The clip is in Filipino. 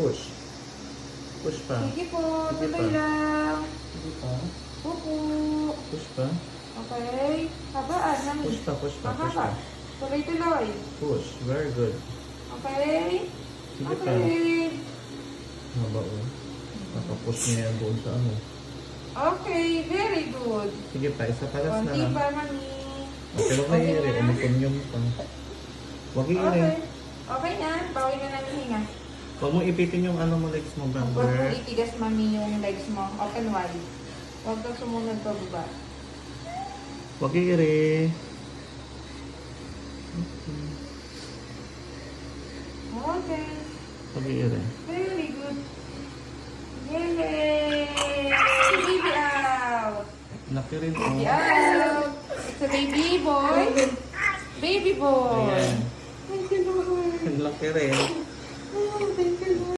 Push. Push pa. Sige po, Sige tuloy pa. lang. Sige pa. Pupo. Push pa. Okay. Habaan, mami. Push pa, push pa, push Mahaba. pa. Tuloy-tuloy. Push. Very good. Okay. Sige pa. Okay. Haba o. Nakapush niya yan doon sa ano. Okay, very good. Sige pa, isa pa last na Konti lang. pa, mami. Okay, huwag na hiri. Umukunyong pa. Huwag hiri. Okay. Okay na. Bawi na ng hinga. Huwag mo ipitin yung ano mo legs mo, Huwag mo brother. itigas, mami, yung legs mo. Open wide. Huwag kang sumunod pa baba. Huwag hiri. Okay. Huwag hiri. Very good. Yay! Baby out! Laki rin o. Baby out! It's a baby boy. Baby boy. Ayan. Thank you, Lord. Laki rin. Oh, thank you, Lord.